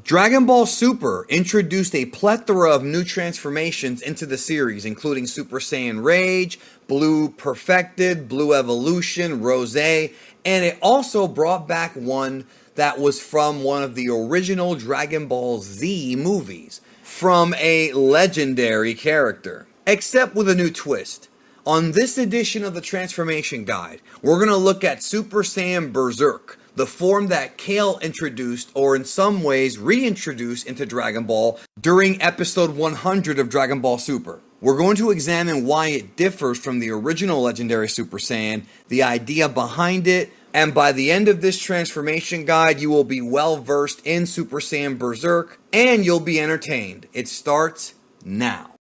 Dragon Ball Super introduced a plethora of new transformations into the series, including Super Saiyan Rage, Blue Perfected, Blue Evolution, Rose, and it also brought back one that was from one of the original Dragon Ball Z movies, from a legendary character, except with a new twist. On this edition of the Transformation Guide, we're going to look at Super Saiyan Berserk, the form that Kale introduced, or in some ways reintroduced into Dragon Ball during episode 100 of Dragon Ball Super. We're going to examine why it differs from the original Legendary Super Saiyan, the idea behind it, and by the end of this transformation guide, you will be well versed in Super Saiyan Berserk, and you'll be entertained. It starts now.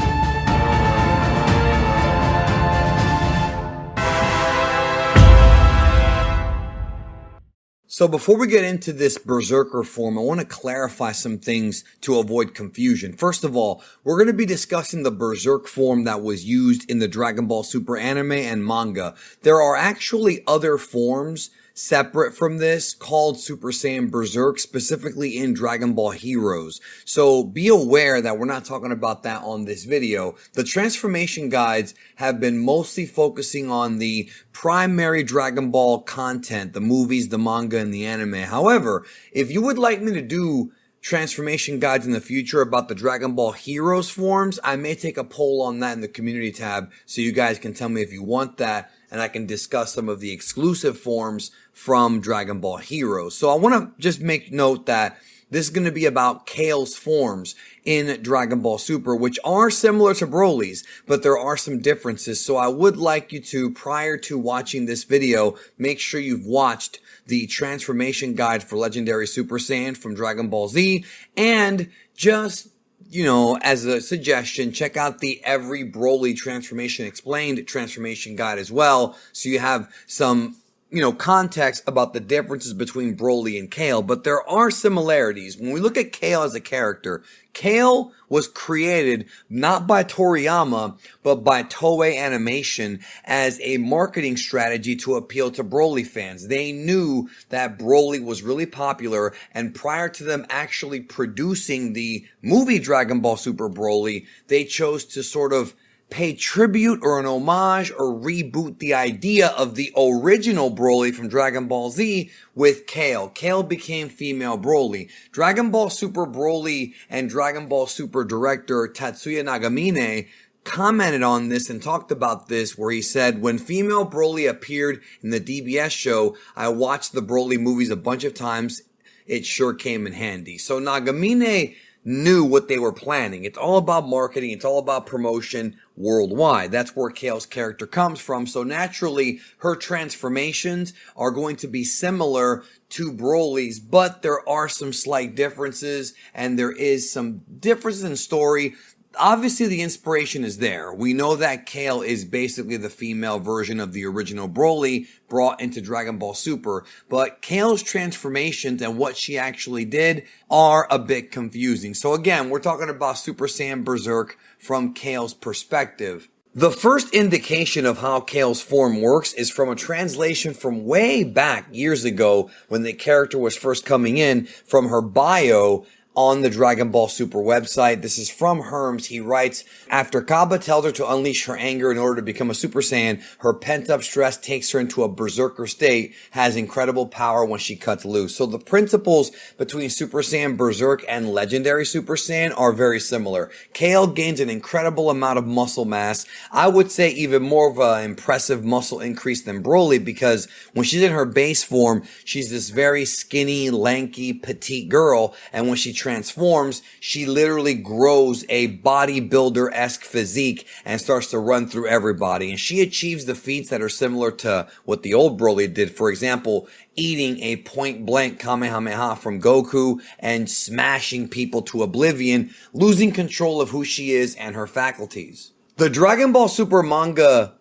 So before we get into this Berserker form, I want to clarify some things to avoid confusion. First of all, we're going to be discussing the Berserk form that was used in the Dragon Ball Super anime and manga. There are actually other forms separate from this called Super Saiyan Berserk, specifically in Dragon Ball Heroes. So be aware that we're not talking about that on this video. The transformation guides have been mostly focusing on the primary Dragon Ball content, the movies, the manga, and the anime. However, if you would like me to do transformation guides in the future about the Dragon Ball Heroes forms, I may take a poll on that in the community tab so you guys can tell me if you want that, and I can discuss some of the exclusive forms from Dragon Ball Heroes. So I want to just make note that this is going to be about Kale's forms in Dragon Ball Super, which are similar to Broly's, but there are some differences. So I would like you to, prior to watching this video, make sure you've watched the transformation guide for Legendary Super Saiyan from Dragon Ball Z, and just, you know, as a suggestion, check out the Every Broly Transformation Explained Transformation Guide as well, so you have some, you know, context about the differences between Broly and Kale. But there are similarities. When we look at Kale as a character, Kale was created not by Toriyama, but by Toei Animation as a marketing strategy to appeal to Broly fans. They knew that Broly was really popular, and prior to them actually producing the movie Dragon Ball Super Broly, they chose to sort of pay tribute or an homage or reboot the idea of the original Broly from Dragon Ball Z with Kale. Kale became female Broly. Dragon Ball Super Broly and Dragon Ball Super director Tatsuya Nagamine commented on this and talked about this, where he said, when female Broly appeared in the DBS show, I watched the Broly movies a bunch of times. It sure came in handy. So Nagamine knew what they were planning. It's all about marketing. It's all about promotion worldwide. That's where Kale's character comes from. So naturally, her transformations are going to be similar to Broly's, but there are some slight differences, and there is some differences in story. Obviously, the inspiration is there. We know that Kale is basically the female version of the original Broly brought into Dragon Ball Super, but Kale's transformations and what she actually did are a bit confusing. So again, we're talking about Super Saiyan Berserk from Kale's perspective. The first indication of how Kale's form works is from a translation from way back years ago when the character was first coming in, from her bio on the Dragon Ball Super website. This is from Herms. He writes, after Kaba tells her to unleash her anger in order to become a Super Saiyan, her pent-up stress takes her into a berserker state, has incredible power when she cuts loose. So the principles between Super Saiyan Berserk and Legendary Super Saiyan are very similar. Kale gains an incredible amount of muscle mass. I would say even more of an impressive muscle increase than Broly, because when she's in her base form, she's this very skinny, lanky, petite girl, and when she transforms, she literally grows a bodybuilder-esque physique and starts to run through everybody. And she achieves the feats that are similar to what the old Broly did. For example, eating a point-blank Kamehameha from Goku and smashing people to oblivion, losing control of who she is and her faculties. The Dragon Ball Super manga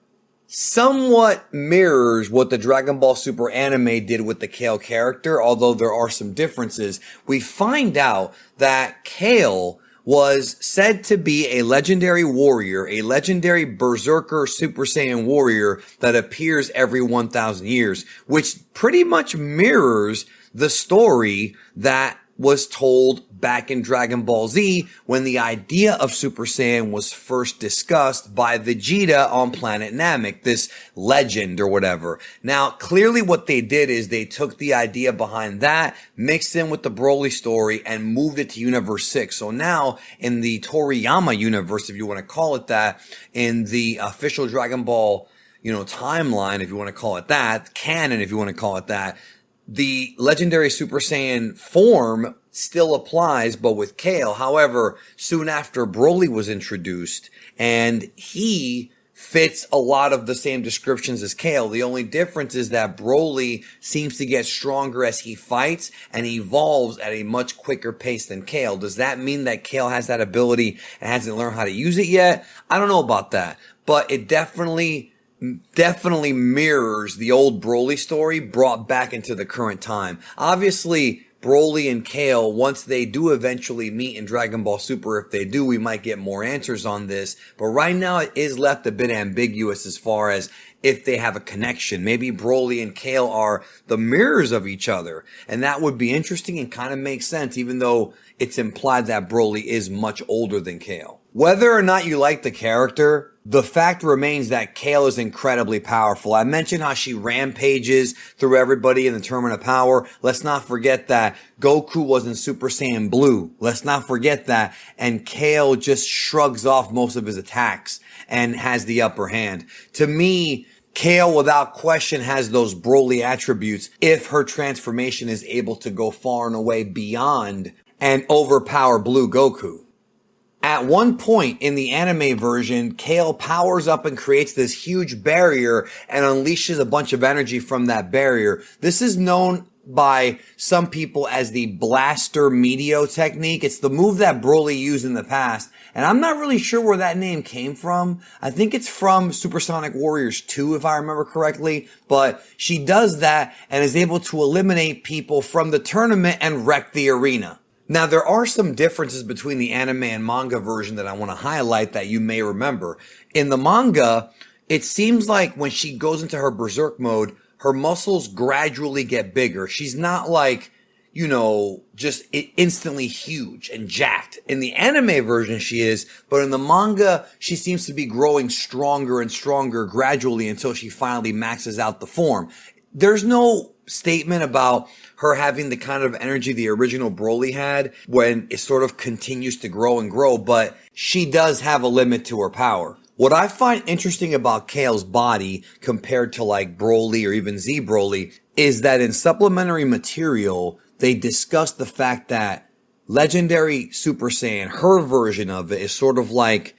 somewhat mirrors what the Dragon Ball Super anime did with the Kale character, although there are some differences. We find out that Kale was said to be a legendary warrior, a legendary Berserker Super Saiyan warrior that appears every 1,000 years, which pretty much mirrors the story that was told back in Dragon Ball Z when the idea of Super Saiyan was first discussed by Vegeta on planet Namek, this legend or whatever. Now, clearly what they did is they took the idea behind that, mixed in with the Broly story, and moved it to Universe 6. So now, in the Toriyama universe, if you want to call it that, in the official Dragon Ball, timeline, if you want to call it that, canon, if you want to call it that, the legendary Super Saiyan form still applies, but with Kale. However, soon after Broly was introduced, and he fits a lot of the same descriptions as Kale. The only difference is that Broly seems to get stronger as he fights and evolves at a much quicker pace than Kale. Does that mean that Kale has that ability and hasn't learned how to use it yet? I don't know about that, but it definitely mirrors the old Broly story brought back into the current time. Obviously, Broly and Kale, once they do eventually meet in Dragon Ball Super, if they do, we might get more answers on this. But right now, it is left a bit ambiguous as far as if they have a connection. Maybe Broly and Kale are the mirrors of each other. And that would be interesting and kind of makes sense, even though it's implied that Broly is much older than Kale. Whether or not you like the character, the fact remains that Kale is incredibly powerful. I mentioned how she rampages through everybody in the Tournament of Power. Let's not forget that Goku was in Super Saiyan Blue. Let's not forget that. And Kale just shrugs off most of his attacks and has the upper hand. To me, Kale, without question, has those Broly attributes if her transformation is able to go far and away beyond and overpower Blue Goku. At one point in the anime version, Kale powers up and creates this huge barrier and unleashes a bunch of energy from that barrier. This is known by some people as the Blaster Meteor technique. It's the move that Broly used in the past, and I'm not really sure where that name came from. I think it's from Supersonic Warriors 2, if I remember correctly, but she does that and is able to eliminate people from the tournament and wreck the arena. Now, there are some differences between the anime and manga version that I want to highlight that you may remember. In the manga, it seems like when she goes into her berserk mode, her muscles gradually get bigger. She's not like, just instantly huge and jacked. In the anime version, she is, but in the manga, she seems to be growing stronger and stronger gradually until she finally maxes out the form. There's no statement about her having the kind of energy the original Broly had when it sort of continues to grow and grow, but she does have a limit to her power. What I find interesting about Kale's body compared to like Broly or even Z Broly is that in supplementary material, they discuss the fact that Legendary Super Saiyan, her version of it, is sort of like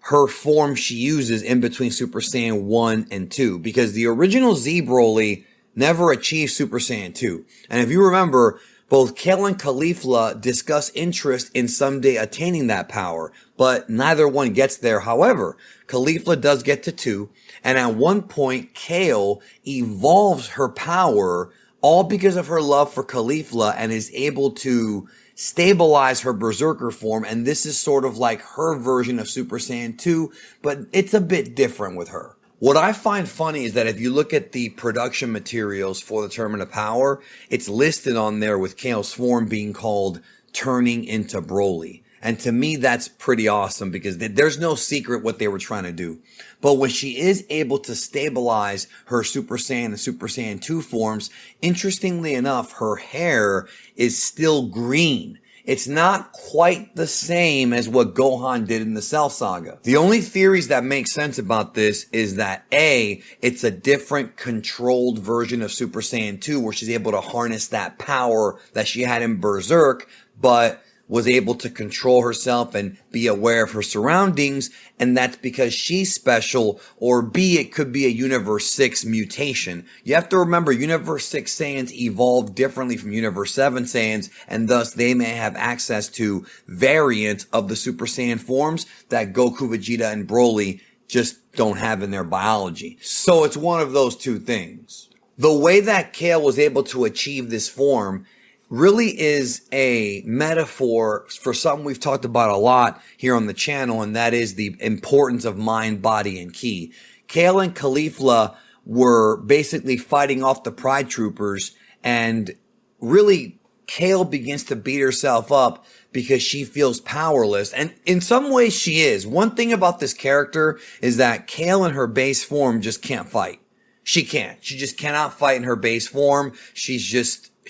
her form she uses in between Super Saiyan 1 and 2, because the original Z Broly never achieved Super Saiyan 2. And if you remember, both Kale and Caulifla discuss interest in someday attaining that power, but neither one gets there. However, Caulifla does get to 2, and at one point, Kale evolves her power all because of her love for Caulifla and is able to stabilize her Berserker form, and this is sort of like her version of Super Saiyan 2, but it's a bit different with her. What I find funny is that if you look at the production materials for the Tournament of Power, it's listed on there with Kale's form being called Turning into Broly. And to me, that's pretty awesome because there's no secret what they were trying to do. But when she is able to stabilize her Super Saiyan and Super Saiyan 2 forms, interestingly enough, her hair is still green. It's not quite the same as what Gohan did in the Cell Saga. The only theories that make sense about this is that A, it's a different controlled version of Super Saiyan 2 where she's able to harness that power that she had in Berserk, but was able to control herself and be aware of her surroundings, and that's because she's special, or B, it could be a Universe 6 mutation. You have to remember, Universe 6 Saiyans evolved differently from Universe 7 Saiyans, and thus they may have access to variants of the Super Saiyan forms that Goku, Vegeta, and Broly just don't have in their biology. So it's one of those two things. The way that Kale was able to achieve this form really is a metaphor for something we've talked about a lot here on the channel, and that is the importance of mind, body, and ki. Kale and Caulifla were basically fighting off the Pride Troopers and really Kale begins to beat herself up because she feels powerless. And in some ways she is. One thing about this character is that Kale in her base form just can't fight. She can't. She just cannot fight in her base form. She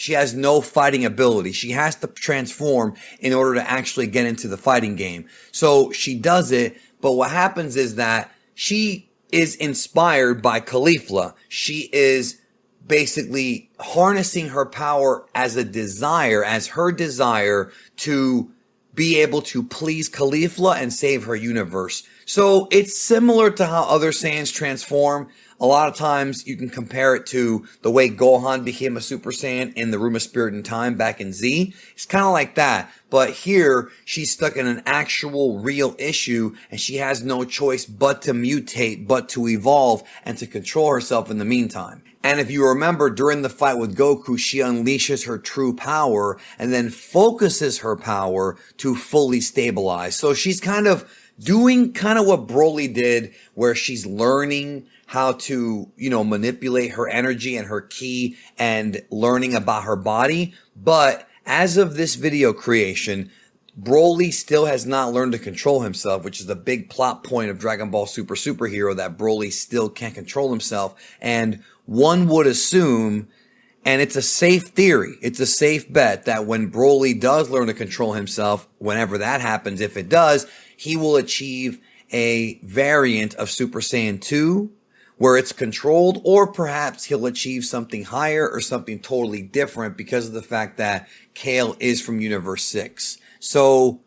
has no fighting ability. She has to transform in order to actually get into the fighting game. So she does it, but what happens is that she is inspired by Caulifla. She is basically harnessing her power as her desire to be able to please Caulifla and save her universe. So it's similar to how other Saiyans transform. A lot of times you can compare it to the way Gohan became a Super Saiyan in the Room of Spirit and Time back in Z. It's kind of like that. But here, she's stuck in an actual real issue and she has no choice but to mutate, but to evolve and to control herself in the meantime. And if you remember, during the fight with Goku, she unleashes her true power and then focuses her power to fully stabilize. So she's kind of doing what Broly did, where she's learning how to, manipulate her energy and her ki and learning about her body. But as of this video creation, Broly still has not learned to control himself, which is the big plot point of Dragon Ball Super Superhero, that Broly still can't control himself. And one would assume, and it's a safe theory, it's a safe bet, that when Broly does learn to control himself, whenever that happens, if it does, he will achieve a variant of Super Saiyan 2 where it's controlled, or perhaps he'll achieve something higher or something totally different because of the fact that Kale is from Universe 6. So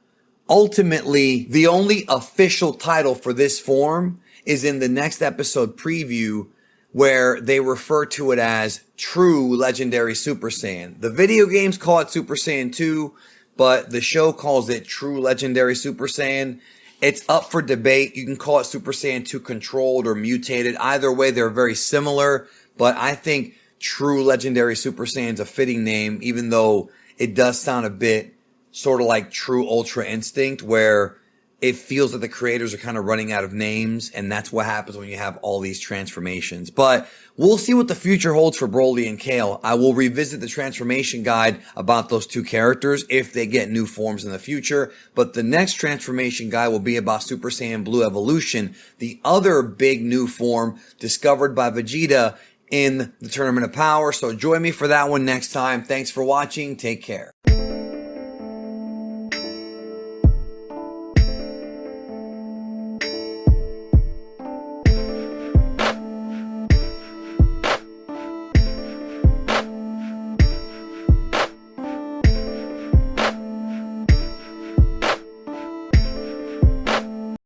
ultimately, the only official title for this form is in the next episode preview, where they refer to it as True Legendary Super Saiyan. The video games call it Super Saiyan 2, but the show calls it True Legendary Super Saiyan. It's up for debate. You can call it Super Saiyan 2 Controlled or Mutated. Either way, they're very similar, but I think True Legendary Super Saiyan is a fitting name, even though it does sound a bit sort of like True Ultra Instinct, where it feels that the creators are kind of running out of names, and that's what happens when you have all these transformations. But we'll see what the future holds for Broly and Kale. I will revisit the transformation guide about those two characters if they get new forms in the future. But the next transformation guide will be about Super Saiyan Blue Evolution, the other big new form discovered by Vegeta in the Tournament of Power. So join me for that one next time. Thanks for watching. Take care.